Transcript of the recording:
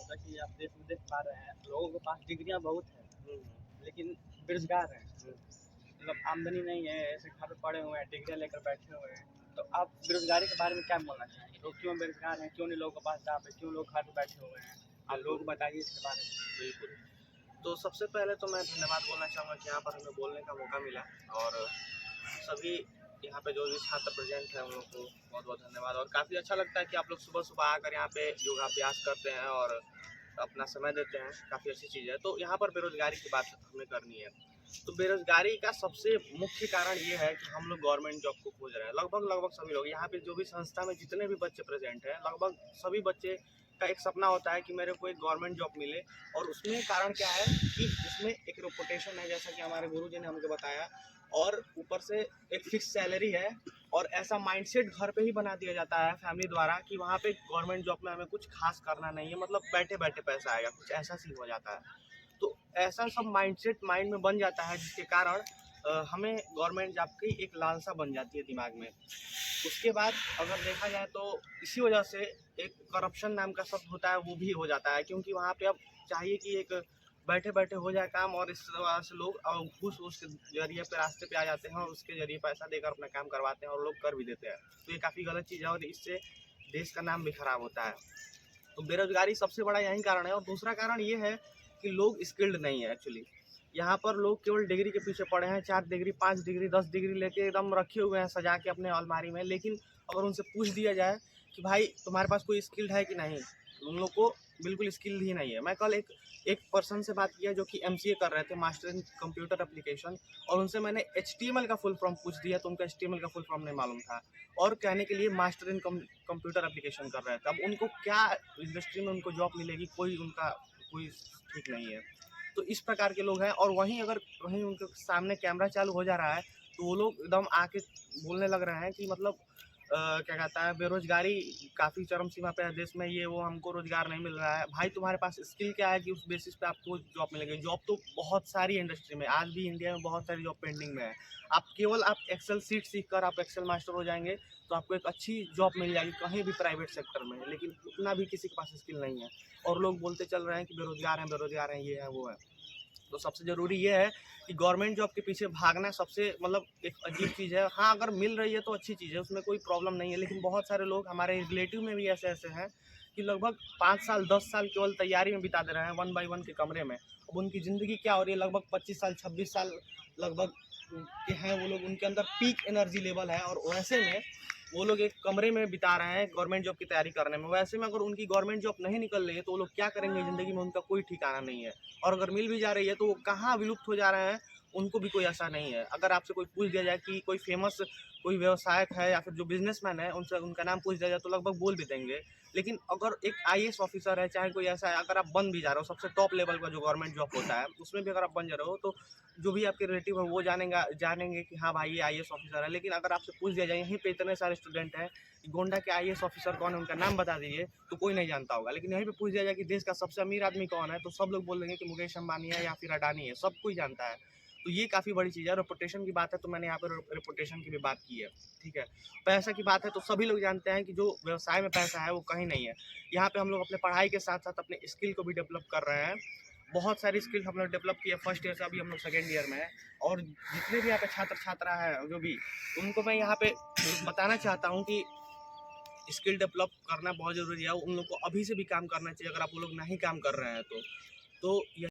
जैसा कि आप देश में देख पा रहे हैं, लोगों के पास डिग्रियां बहुत हैं, लेकिन बेरोजगार हैं। मतलब आमदनी नहीं है, ऐसे घर पे पड़े हुए हैं, डिग्रियां लेकर बैठे हुए हैं। तो आप बेरोजगारी के बारे में क्या बोलना चाहेंगे? लोग क्यों बेरोजगार हैं? क्यों नहीं लोगों के पास जॉब है? क्यों लोग घर पे बैठे हुए हैं? आप लोग बताइए इसके बारे में। बिल्कुल। तो सबसे पहले तो मैं धन्यवाद बोलना चाहूँगा कि यहाँ पर हमें बोलने का मौका मिला, और सभी यहाँ पे जो भी छात्र प्रेजेंट है उन लोग को बहुत बहुत धन्यवाद। और काफ़ी अच्छा लगता है कि आप लोग सुबह सुबह आकर यहाँ पे योगाभ्यास करते हैं और अपना समय देते हैं, काफ़ी अच्छी चीज़ है। तो यहाँ पर बेरोजगारी की बात हमें करनी है। तो बेरोजगारी का सबसे मुख्य कारण ये है कि हम लोग गवर्नमेंट जॉब को खोज रहे हैं। लगभग लगभग सभी लोग यहाँ पे जो भी संस्था में जितने भी बच्चे प्रेजेंट हैं, लगभग सभी बच्चे का एक सपना होता है कि मेरे को एक गवर्नमेंट जॉब मिले। और उसमें कारण क्या है कि इसमें एक रेपुटेशन है, जैसा कि हमारे गुरुजी ने हमको बताया, और ऊपर से एक फिक्स सैलरी है। और ऐसा माइंडसेट घर पे ही बना दिया जाता है फैमिली द्वारा कि वहाँ पे गवर्नमेंट जॉब में हमें कुछ खास करना नहीं है, मतलब बैठे बैठे पैसा आएगा, कुछ ऐसा सीन हो जाता है। तो ऐसा सब माइंडसेट माइंड में बन जाता है, जिसके कारण हमें गवर्नमेंट जॉब की एक लालसा बन जाती है दिमाग में। उसके बाद अगर देखा जाए तो इसी वजह से एक करप्शन नाम का शब्द होता है, वो भी हो जाता है, क्योंकि वहाँ पे अब चाहिए कि एक बैठे बैठे हो जाए काम, और इस वजह से लोग घूस के जरिए पे रास्ते पे आ जाते हैं और उसके जरिए पैसा देकर अपना काम करवाते हैं और लोग कर भी देते हैं। तो ये काफ़ी गलत चीज़ है और इससे देश का नाम भी खराब होता है। तो बेरोजगारी सबसे बड़ा यही कारण है। और दूसरा कारण ये है कि लोग स्किल्ड नहीं है एक्चुअली। यहाँ पर लोग केवल डिग्री के पीछे पड़े हैं, 4 डिग्री, 5 डिग्री, 10 डिग्री लेके एकदम रखे हुए हैं सजा के अपने अलमारी में। लेकिन अगर उनसे पूछ दिया जाए कि भाई तुम्हारे पास कोई स्किल्ड है कि नहीं, उन लोग को बिल्कुल स्किल्ड ही नहीं है। मैं कल एक पर्सन से बात किया जो कि एमसीए कर रहे थे, मास्टर इन कंप्यूटर एप्लीकेशन, और उनसे मैंने एचटीएमएल का फुल फॉर्म पूछ दिया तो उनका एचटीएमएल का फुल फॉर्म नहीं मालूम था, और कहने के लिए मास्टर इन कंप्यूटर एप्लीकेशन कर रहे थे। अब उनको क्या इंडस्ट्री में उनको जॉब मिलेगी, कोई ठीक नहीं है। तो इस प्रकार के लोग हैं। और वहीं अगर वहीं उनके सामने कैमरा चालू हो जा रहा है तो वो लोग एकदम आके बोलने लग रहे हैं कि मतलब क्या कहता है, बेरोजगारी काफ़ी चरम सीमा पे है देश में, ये वो, हमको रोजगार नहीं मिल रहा है। भाई तुम्हारे पास स्किल क्या है कि उस बेसिस पे आपको जॉब मिलेगी? जॉब तो बहुत सारी इंडस्ट्री में आज भी इंडिया में बहुत सारी जॉब पेंडिंग में है। आप एक्सेल सीट सीख कर आप एक्सेल मास्टर हो जाएंगे तो आपको एक अच्छी जॉब मिल जाएगी कहीं भी प्राइवेट सेक्टर में, लेकिन उतना भी किसी के पास स्किल नहीं है। और लोग बोलते चल रहे हैं कि बेरोजगार हैं, ये है वो है। तो सबसे ज़रूरी ये है कि गवर्नमेंट जॉब के पीछे भागना सबसे मतलब एक अजीब चीज़ है। हाँ, अगर मिल रही है तो अच्छी चीज़ है, उसमें कोई प्रॉब्लम नहीं है। लेकिन बहुत सारे लोग हमारे रिलेटिव में भी ऐसे हैं कि लगभग 5 साल 10 साल केवल तैयारी में बिता दे रहे हैं, 1 बाय 1 के कमरे में। अब उनकी ज़िंदगी क्या हो रही है, लगभग 25 साल 26 साल लगभग के हैं वो लोग, उनके अंदर पीक एनर्जी लेवल है, और वैसे में वो लोग एक कमरे में बिता रहे हैं गवर्नमेंट जॉब की तैयारी करने में। वैसे में अगर उनकी गवर्नमेंट जॉब नहीं निकल रही है तो वो लोग क्या करेंगे ज़िंदगी में, उनका कोई ठिकाना नहीं है। और अगर मिल भी जा रही है तो वो कहाँ विलुप्त हो जा रहे हैं, उनको भी कोई आशा नहीं है। अगर आपसे कोई पूछ दिया जाए कि कोई फेमस कोई व्यवसायक है या फिर जो बिजनेसमैन है, उनसे उनका नाम पूछ दिया जाए तो लगभग बोल भी देंगे। लेकिन अगर एक आईएएस ऑफिसर है, चाहे कोई ऐसा है, अगर आप बन भी जा रहे हो, सबसे टॉप लेवल का जो गवर्नमेंट जॉब होता है उसमें भी अगर आप बन जा रहे हो, तो जो भी आपके रिलेटिव है वो जानेंगे कि हाँ भाई ये आईएएस ऑफिसर है। लेकिन अगर आपसे पूछ दिया जाए, यहीं पे इतने सारे स्टूडेंट हैं, गोंडा के आईएएस ऑफिसर कौन है, उनका नाम बता दीजिए, तो कोई नहीं जानता होगा। लेकिन यहीं पे पूछ दिया जाए कि देश का सबसे अमीर आदमी कौन है, तो सब लोग बोल देंगे कि मुकेश अंबानी है या फिर अडानी है, सब कोई जानता है। तो ये काफ़ी बड़ी चीज़ है। रेपुटेशन की बात है तो मैंने यहाँ पर रेपुटेशन की भी बात की है, ठीक है। पैसा की बात है तो सभी लोग जानते हैं कि जो व्यवसाय में पैसा है वो कहीं नहीं है। यहाँ पे हम लोग अपने पढ़ाई के साथ साथ अपने स्किल को भी डेवलप कर रहे हैं। बहुत सारी स्किल हम लोग डेवलप किए, फर्स्ट ईयर से अभी हम लोग सेकेंड ईयर में है। और जितने भी यहाँ पे छात्र छात्रा है जो भी, उनको मैं यहाँ पे बताना चाहता हूँ कि स्किल डेवलप करना बहुत ज़रूरी है। उन लोग को अभी से भी काम करना चाहिए, अगर आप वो लोग नहीं काम कर रहे हैं तो।